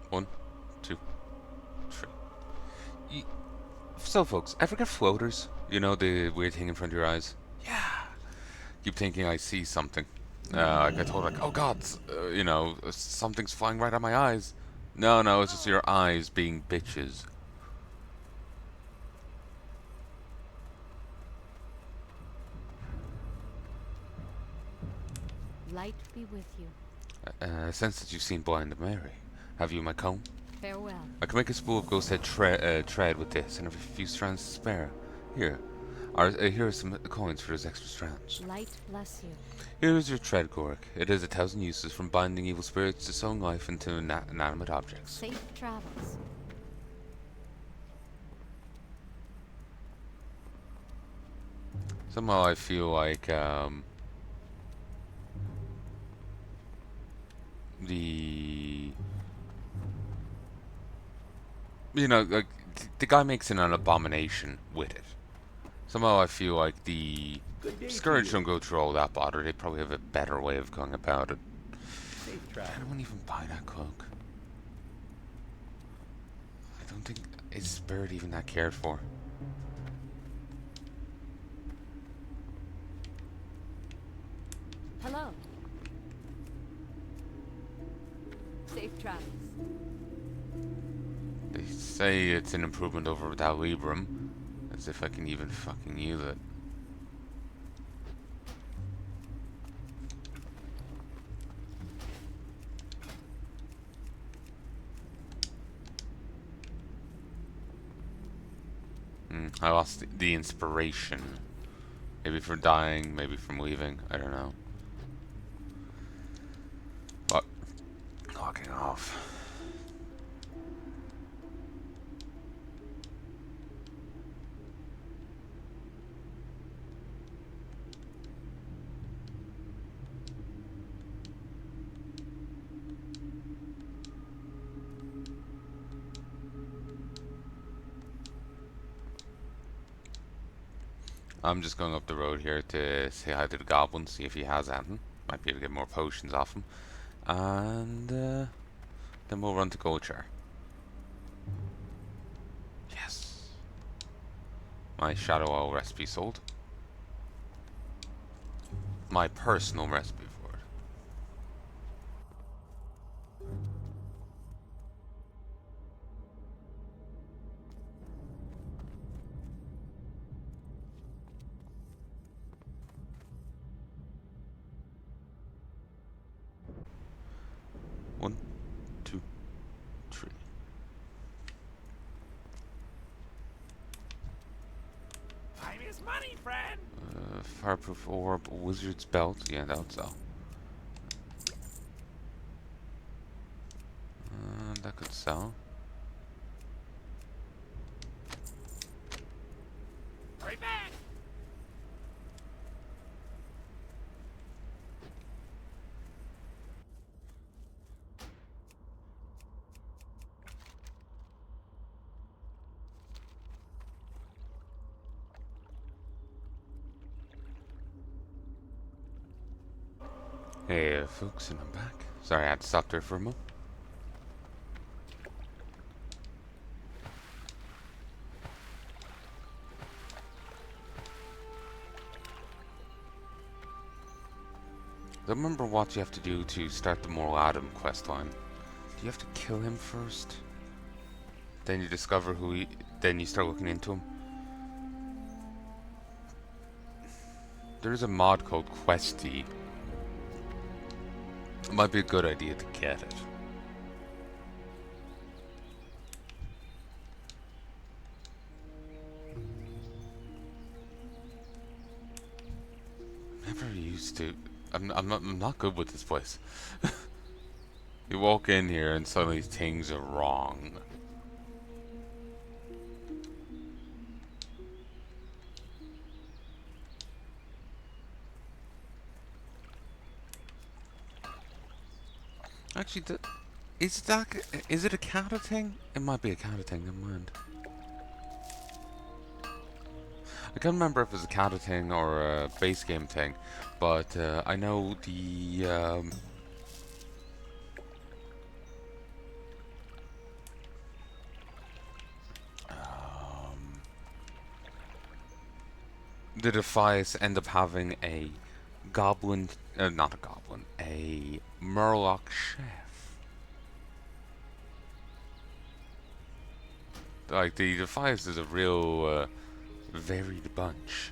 One, two, three. Y- So, folks, ever get floaters? You know, the weird thing in front of your eyes? Yeah. Keep thinking I see something. Like I told, like, oh god, something's flying right at my eyes. No, no, it's just your eyes being bitches. Light be with you. I sense that you've seen Blind Mary. Have you my comb? Farewell. I can make a spool of ghost head tread with this, and have a few strands to spare. Here. Here are some coins for those extra strands. Light bless you. Here is your tread, Gorik. It has 1,000 uses, from binding evil spirits to sowing life into inanimate objects. Safe travels. Somehow I feel like the like the guy makes an abomination with it. Somehow I feel like the Scourge don't go through all that bother. They probably have a better way of going about it. Safe Can travel. anyone even buy that cloak? I don't think is Spirit even that cared for. Hello. Safe travels. They say it's an improvement over without Libram, as if I can even fucking use it. I lost the inspiration. Maybe from dying, maybe from leaving. I don't know. But locking off. I'm just going up the road here to say hi to the goblin, see if he has anything. Might be able to get more potions off him. And then we'll run to Goldchar. Yes. My Shadow Oil recipe sold. My personal recipe for it. One, two, three. Time is money, friend. Fireproof orb, wizard's belt. Yeah, that'll sell. That could sell. Right back. Hey, folks, and I'm back. Sorry, I had to stop there for a moment. I don't remember what you have to do to start the Moral Adam quest line. Do you have to kill him first? Then you discover who he... Then you start looking into him? There's a mod called Questy. It might be a good idea to get it. Never used to... I'm not good with this place. You walk in here and suddenly things are wrong. Actually, is it a counter thing? It might be a counter thing, never mind. I can't remember if it was a counter thing or a base game thing, but I know the the Defias end up having a goblin, not a goblin, a Murloc chef. Like, the Defias is a real varied bunch.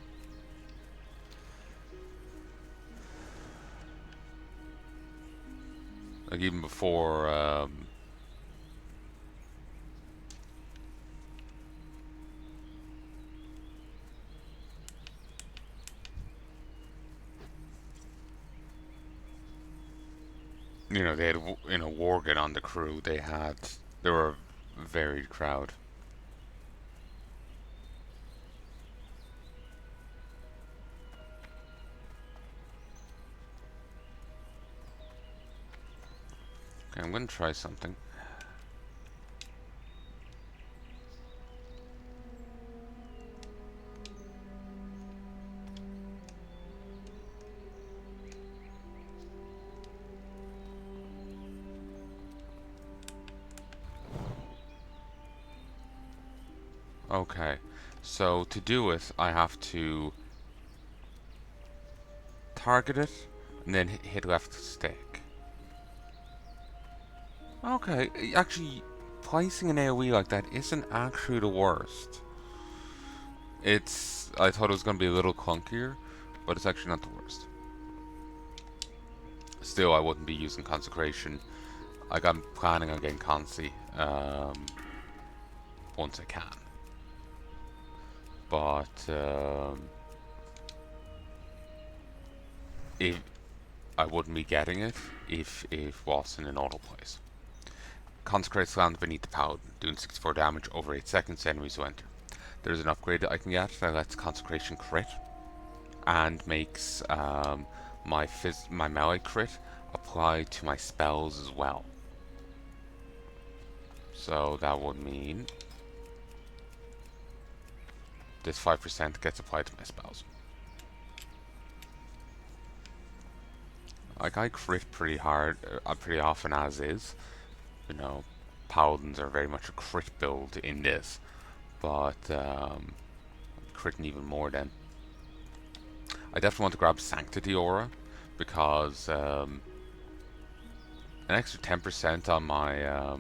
Like, even before, you know, they had, you know, Worgen on the crew, they were a varied crowd. Okay, I'm gonna try something. Okay, so to do it, I have to target it and then hit left stick. Okay, actually, placing an AoE like that isn't actually the worst. I thought it was going to be a little clunkier, but it's actually not the worst. Still, I wouldn't be using Consecration. Like, I'm planning on getting Consi once I can. But, if I wouldn't be getting it if it wasn't in auto plays. Consecrate slams beneath the Paladin, doing 64 damage over 8 seconds to enemies who enter. There's an upgrade that I can get that lets Consecration crit and makes my melee crit apply to my spells as well. So that would mean this 5% gets applied to my spells. Like, I crit pretty hard, pretty often as is. You know, Paladins are very much a crit build in this, but critting even more then. I definitely want to grab Sanctity Aura because an extra 10% on my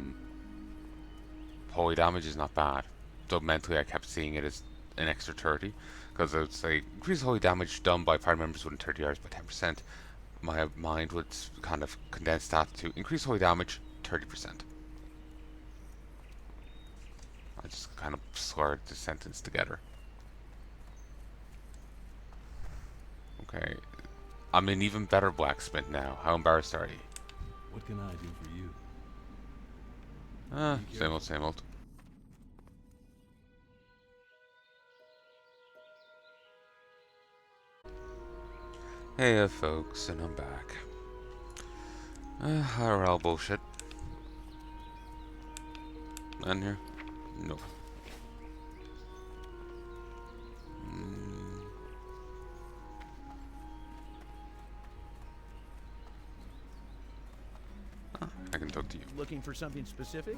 holy damage is not bad. So mentally I kept seeing it as an extra 30 because I would say increase holy damage done by party members within 30 yards by 10%. My mind would kind of condense that to increase holy damage 30%. I just kind of slurred the sentence together. Okay, I'm an even better blacksmith now. How embarrassed are you? What can I do for you? Same old, same old. Hey, folks, and I'm back. IRL bullshit. Man here? Nope. I can talk to you. Looking for something specific?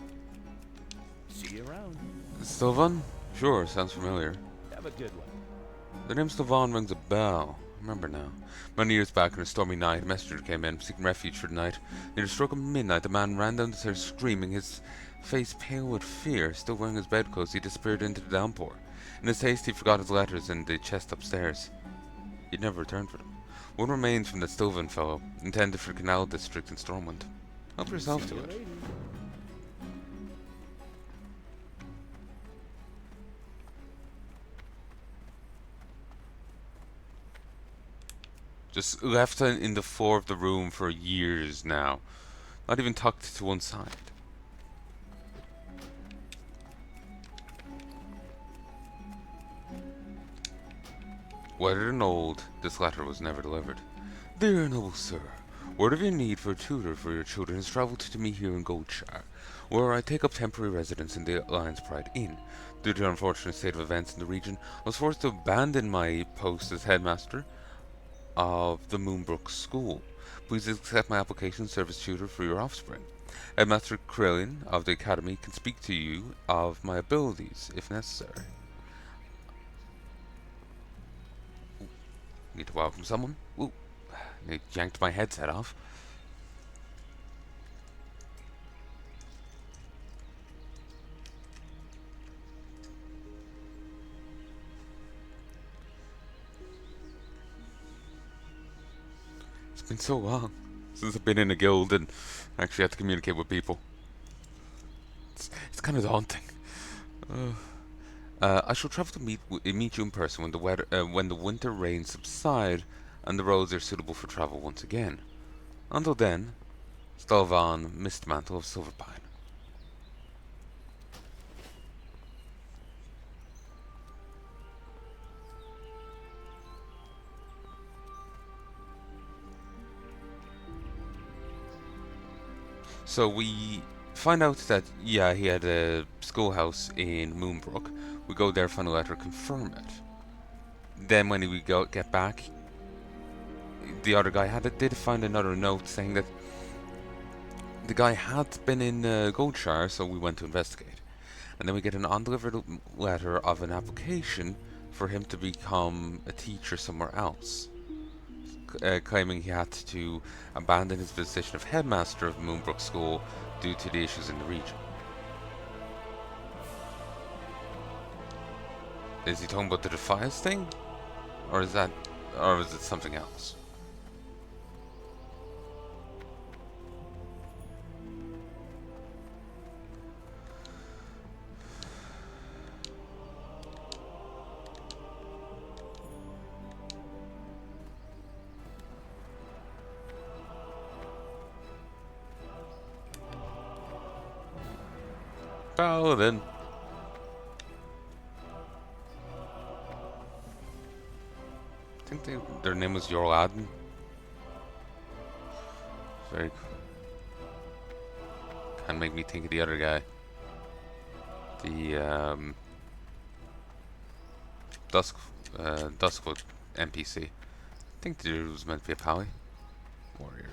See you around. Stalvan? Sure, sounds familiar. Have a good one. The name Stalvan rings a bell. Remember now. Many years back on a stormy night, a messenger came in, seeking refuge for the night. Near the stroke of midnight, the man ran down the stairs screaming, his face pale with fear. Still wearing his bedclothes, he disappeared into the downpour. In his haste, he forgot his letters in the chest upstairs. He'd never returned for them. One remains from the Stalvan fellow, intended for the Canal District in Stormwind. Help yourself to it. Just left in the floor of the room for years now. Not even tucked to one side. Weathered and old, this letter was never delivered. Dear noble sir, word of your need for a tutor for your children has travelled to me here in Goldshire, where I take up temporary residence in the Lion's Pride Inn. Due to the unfortunate state of events in the region, I was forced to abandon my post as headmaster of the Moonbrook School. Please accept my application to serve as tutor for your offspring. Headmaster Krillin of the Academy can speak to you of my abilities, if necessary. Need to welcome someone. Ooh, they yanked my headset off. It's been so long since I've been in a guild and actually had to communicate with people. It's kind of daunting. I shall travel to meet you in person when the winter rains subside and the roads are suitable for travel once again. Until then, Stalvan, Mistmantle of Silverpine. So we find out that, yeah, he had a schoolhouse in Moonbrook. We go there, find a letter, confirm it. Then when we get back, the other guy did find another note saying that the guy had been in Goldshire, so we went to investigate. And then we get an undelivered letter of an application for him to become a teacher somewhere else, claiming he had to abandon his position of headmaster of Moonbrook School due to the issues in the region. Is he talking about the Defias thing? Or is it something else? Paladin. I think their name was Yorladen. Very cool. Kind of make me think of the other guy. The Duskwood NPC. I think the dude was meant to be a pally. Warrior.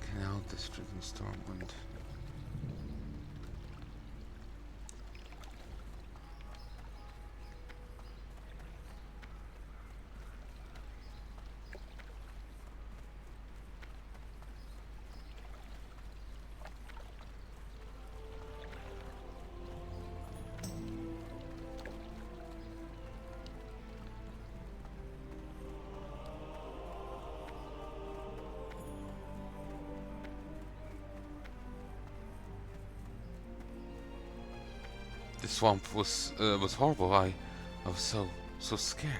Canal District in Stormwind. The swamp was horrible. I was so scared.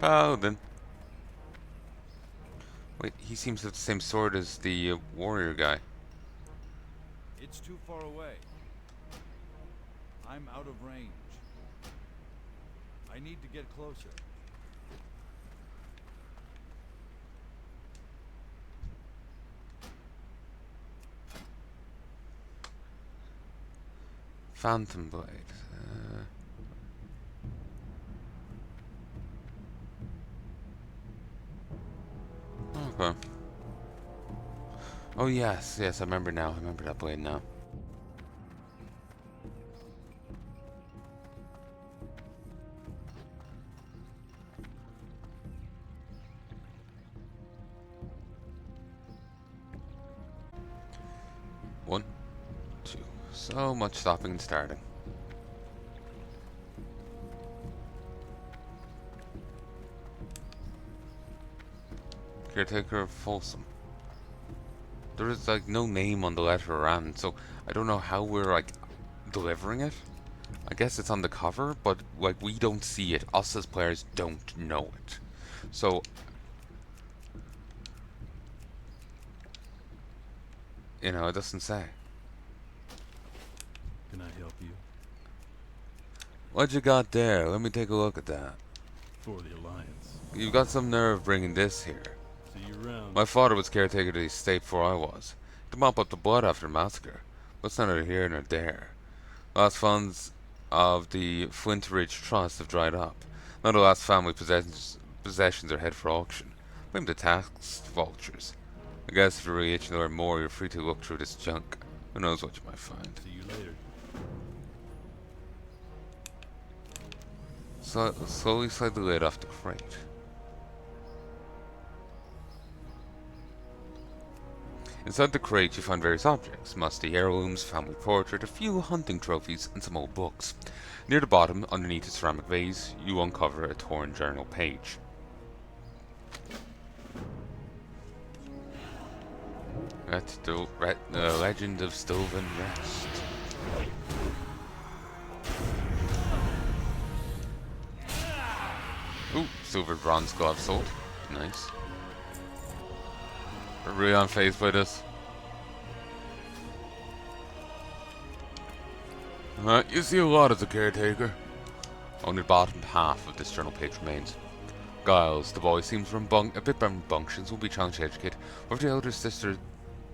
Paladin. Wait, he seems to have the same sword as the warrior guy. It's too far away. I'm out of range. I need to get closer. Phantom Blade. Okay. Oh yes, I remember now. I remember that blade now. One, two. So much stopping and starting. Caretaker of Folsom. There is like no name on the letter or anything, so I don't know how we're like delivering it. I guess it's on the cover, but like we don't see it. Us as players don't know it. So, you know, it doesn't say. Can I help you? What you got there? Let me take a look at that. For the Alliance. You've got some nerve bringing this here. See you around. My father was caretaker to the estate before I was. To mop up the blood after the massacre. But it's neither here nor there. Last funds of the Flint Ridge Trust have dried up. Now the last family possessions are head for auction. Blame the tax vultures. I guess if you're really itching to learn more, you're free to look through this junk. Who knows what you might find. See you later. Slowly slide the lid off the crate. Inside the crate you find various objects, musty heirlooms, family portrait, a few hunting trophies, and some old books. Near the bottom, underneath a ceramic vase, you uncover a torn journal page. Legend of Stalvan Rest. Ooh, silver bronze glove sword. Nice. We're really unfazed by this. You see a lot as a caretaker. Only the bottom half of this journal page remains. Giles, the boy, seems a bit rambunctious, will be challenged to educate, but the elder sister,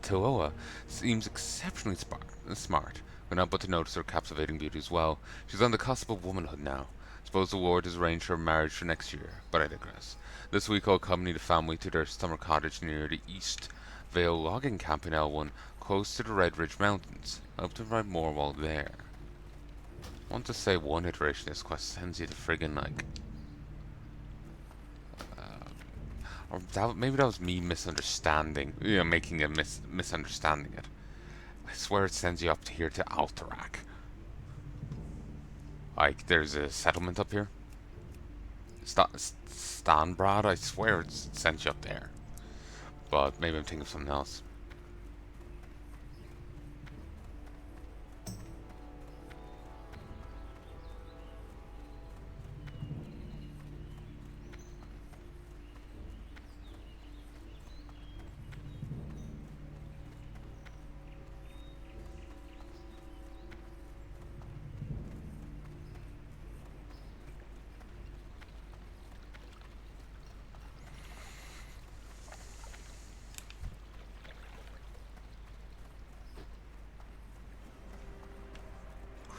Tiloa, seems exceptionally smart. We're not but to notice her captivating beauty as well. She's on the cusp of womanhood now. Suppose the ward has arranged her marriage for next year, but I digress. This week I'll accompany the family to their summer cottage near the East Vale logging camp in L1, close to the Red Ridge Mountains. I hope to find more while there. I want to say one iteration of this quest sends you to friggin' like... maybe that was me misunderstanding, making a misunderstanding it. I swear it sends you up to here to Alterac. Like, there's a settlement up here. Stanbrad, I swear it sends you up there. But maybe I'm thinking of something else.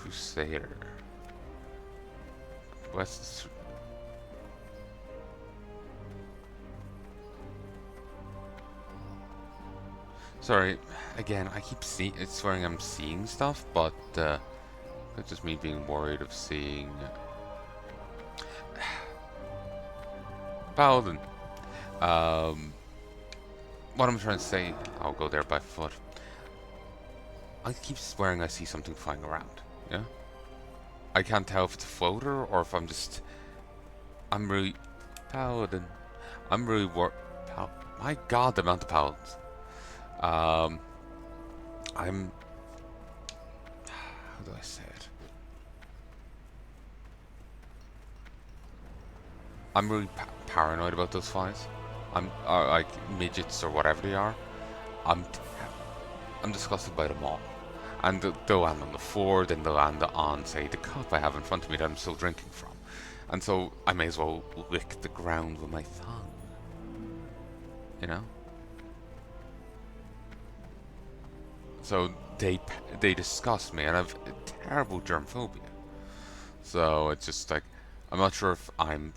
Crusader. West. Sorry, again, I keep swearing I'm seeing stuff, but it's just me being worried of seeing. Paladin. What I'm trying to say, I'll go there by foot. I keep swearing I see something flying around. Yeah? I can't tell if it's a floater or if I'm really... Paladin. I'm really my god, the amount of paladins. I'm... How do I say it? I'm really paranoid about those flies. I'm like midgets or whatever they are. I'm disgusted by them all. And they'll land on the floor, then they'll land on, say, the cup I have in front of me that I'm still drinking from. And so I may as well lick the ground with my tongue. You know? So they disgust me, and I've a terrible germ phobia. So it's just like, I'm not sure if I'm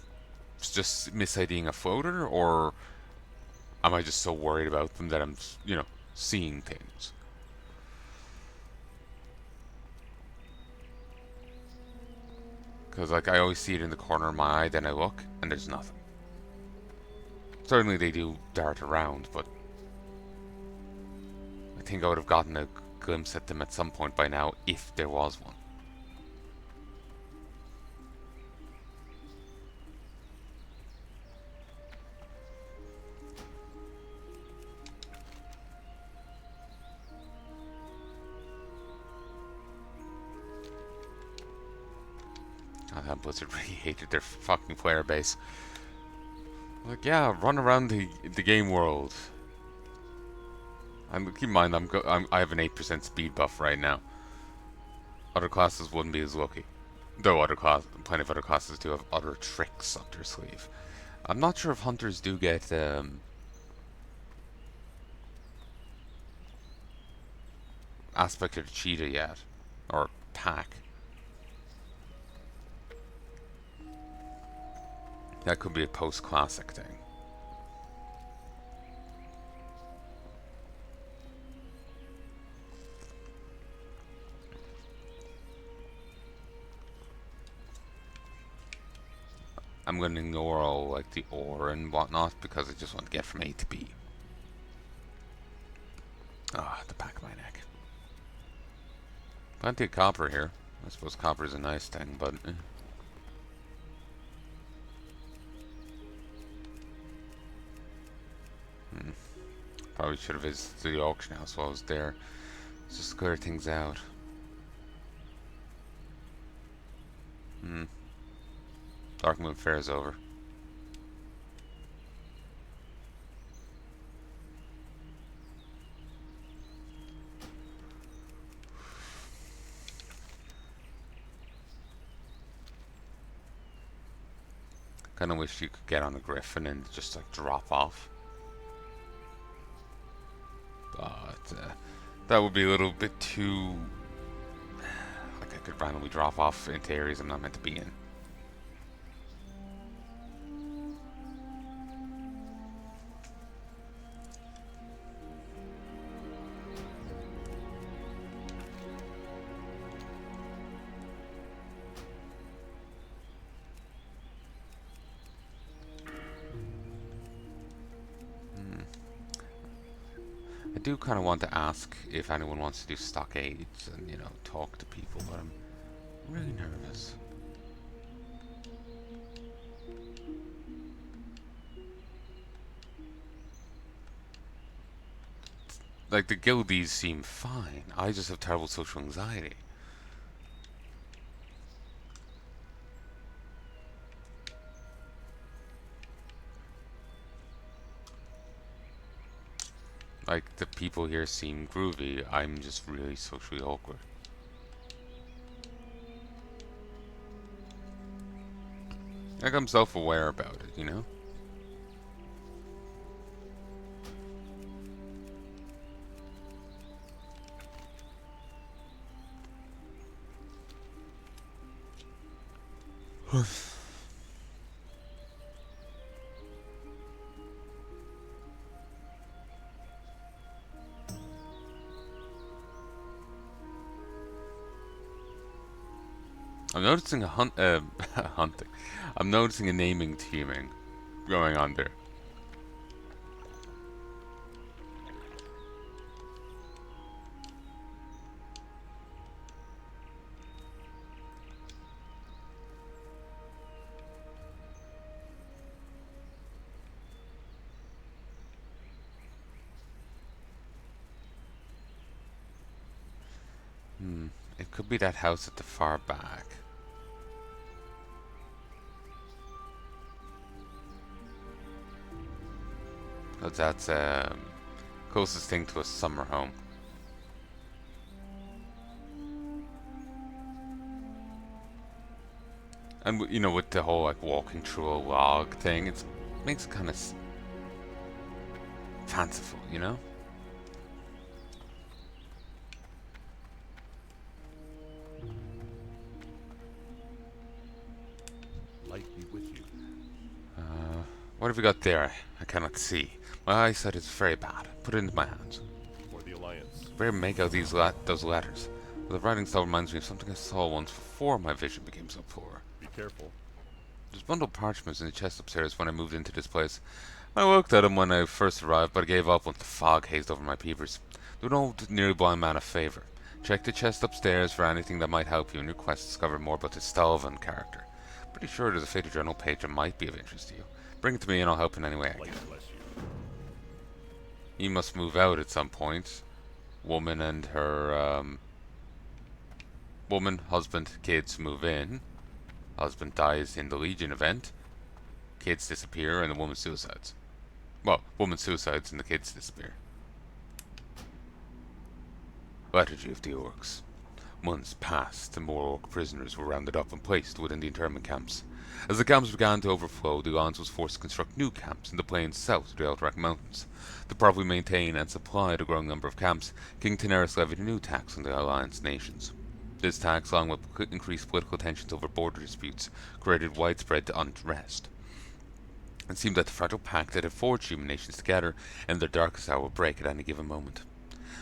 just mis-IDing a floater, or am I just so worried about them that I'm, seeing things. Because, like, I always see it in the corner of my eye, then I look, and there's nothing. Certainly they do dart around, but I think I would have gotten a glimpse at them at some point by now, if there was one. That Blizzard really hated their fucking player base. Like, yeah, run around the game world. And keep in mind, I have an 8% speed buff right now. Other classes wouldn't be as lucky. Though plenty of other classes do have other tricks up their sleeve. I'm not sure if hunters do get aspect of the cheetah yet, or pack. That could be a post-classic thing. I'm going to ignore all like the ore and whatnot because I just want to get from A to B. Ah, the back of my neck. Plenty of copper here. I suppose copper is a nice thing, but probably should have visited the auction house while I was there. Just to clear things out. Dark Moon Fair is over. Kinda wish you could get on a griffin and just like drop off. But that would be a little bit too... like I could randomly drop off into areas I'm not meant to be in. I do kind of want to ask if anyone wants to do stockades and, you know, talk to people, but I'm really nervous. Like, the guildies seem fine. I just have terrible social anxiety. Like, the people here seem groovy. I'm just really socially awkward. Like, I'm self-aware about it, you know? I'm noticing a hunting. I'm noticing a naming teaming going on there. It could be that house at the far back. Because that's closest thing to a summer home. And you know, with the whole like walking through a log thing, it makes it kind of fanciful, you know? Light be with you. What have we got there? I cannot see. My eyesight is very bad. Put it into my hands. For the Alliance. Where make out those letters? The writing style reminds me of something I saw once before my vision became so poor. Be careful. There's a bundle of parchments in the chest upstairs when I moved into this place. I looked at them when I first arrived, but I gave up once the fog hazed over my peepers. Do an old, nearly blind man a favor. Check the chest upstairs for anything that might help you in your quest to discover more about the Stalvan character. Pretty sure there's a Fated Journal page that might be of interest to you. Bring it to me and I'll help in any way I Light can. bless you. He must move out at some point. Woman and her, woman, husband, kids move in. Husband dies in the Legion event. Kids disappear and the woman suicides. Well, woman suicides and the kids disappear. Liturgy of the Orcs. Months passed and more Orc prisoners were rounded up and placed within the internment camps. As the camps began to overflow, the Alliance was forced to construct new camps in the plains south of the Eldrac Mountains. To properly maintain and supply the growing number of camps, King Tenaris levied a new tax on the Alliance nations. This tax, along with increased political tensions over border disputes, created widespread unrest. It seemed that the fragile pact that had forged human nations together in their darkest hour would break at any given moment.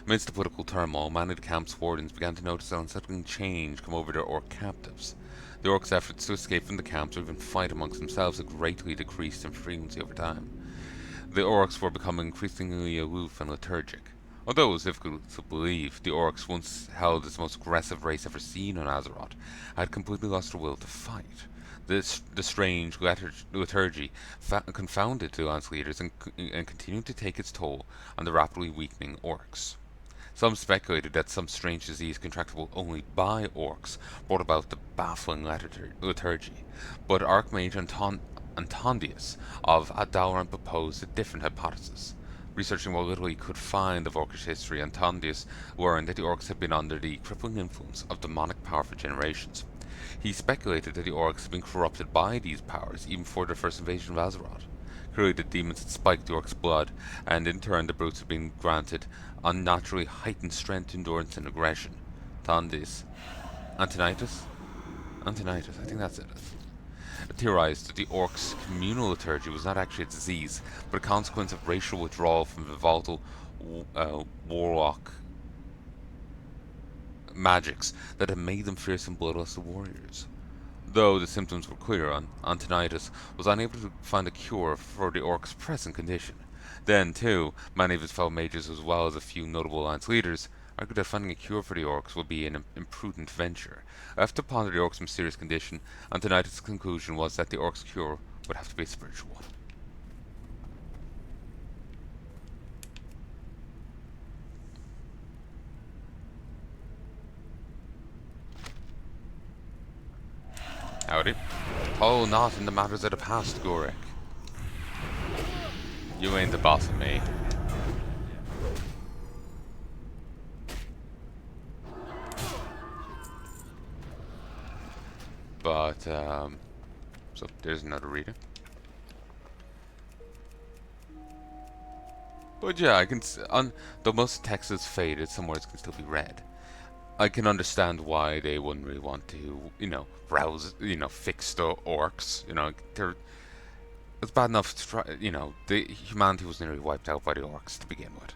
Amidst the political turmoil, many of the camp's wardens began to notice an unsettling change come over their Orc captives. The Orcs' efforts to escape from the camps or even fight amongst themselves had greatly decreased in frequency over time. The Orcs were becoming increasingly aloof and lethargic. Although it was difficult to believe, the Orcs, once held as the most aggressive race ever seen on Azeroth, had completely lost their will to fight. The strange lethargy confounded the Alliance leaders and continued to take its toll on the rapidly weakening Orcs. Some speculated that some strange disease contractable only by Orcs brought about the baffling lethargy, but Archmage Antondius of Adalran proposed a different hypothesis. Researching what little he could find of Orcish history, Antondius learned that the Orcs had been under the crippling influence of demonic power for generations. He speculated that the Orcs had been corrupted by these powers even before their first invasion of Azeroth. Clearly the demons had spiked the Orcs' blood, and in turn the brutes had been granted unnaturally heightened strength, endurance, and aggression. Antonius, I think that's it. Theorized that the Orcs' communal liturgy was not actually a disease, but a consequence of racial withdrawal from the volatile warlock magics that had made them fierce and bloodlust warriors. Though the symptoms were clear, Antonius was unable to find a cure for the Orcs' present condition. Then, too, many of his fellow mages, as well as a few notable Alliance leaders, argued that finding a cure for the Orcs would be an imprudent venture. Left to ponder the Orcs' mysterious condition, Antonius' conclusion was that the Orcs' cure would have to be a spiritual one. Howdy. Oh, not in the matters of the past, Gorek. You ain't the boss of me. But, so there's another reader. But yeah, I can, though most text is faded, some words can still be read. I can understand why they wouldn't really want to, fix the Orcs. It's bad enough to try, the humanity was nearly wiped out by the Orcs to begin with.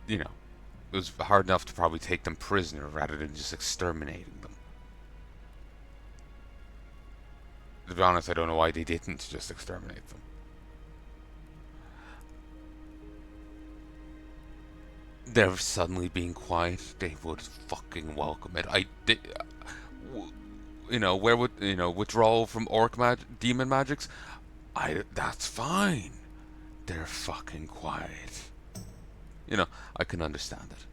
It was hard enough to probably take them prisoner rather than just exterminating them. To be honest, I don't know why they didn't just exterminate them. They're suddenly being quiet, they would fucking welcome it. Where would, withdrawal from demon magics? That's fine. They're fucking quiet. I can understand it.